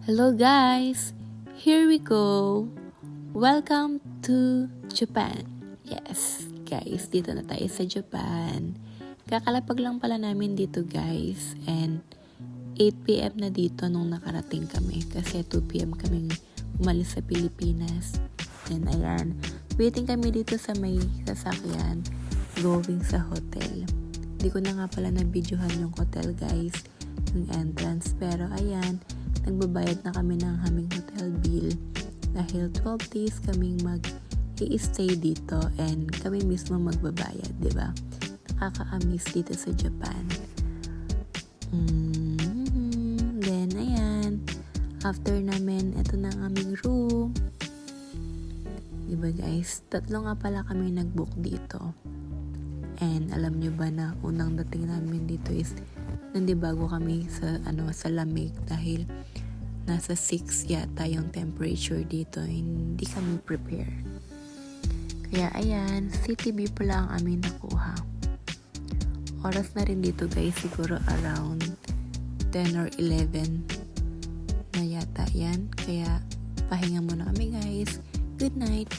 Hello guys! Here we go! Welcome to Japan. Yes, guys, dito na tayo sa Japan. Kakalapag lang pala namin dito guys, and 8 p.m. na dito nung nakarating kami kasi 2 p.m. kaming umalis sa Pilipinas. And ayan, waiting kami dito sa may sasakyan going sa hotel. Hindi ko na nga pala na-videohan yung hotel guys, yung entrance, pero ayan, nagbabayad na kami ng aming hotel bill dahil 12 days kaming mag-i-stay dito and kami mismo magbabayad, diba? Nakaka-amaze dito sa Japan. Then, ayan, after namin, ito na ang aming room. Diba guys? 3 nga pala kami nag-book dito. And alam nyo ba na unang dating namin dito is nandibago kami sa sa lamig dahil nasa 6 yata yung temperature dito. Hindi kami prepare. Kaya ayan, city view pala ang aming nakuha. Oras na rin dito guys, siguro around 10 or 11 na yata yan. Kaya pahinga muna kami guys. Good night!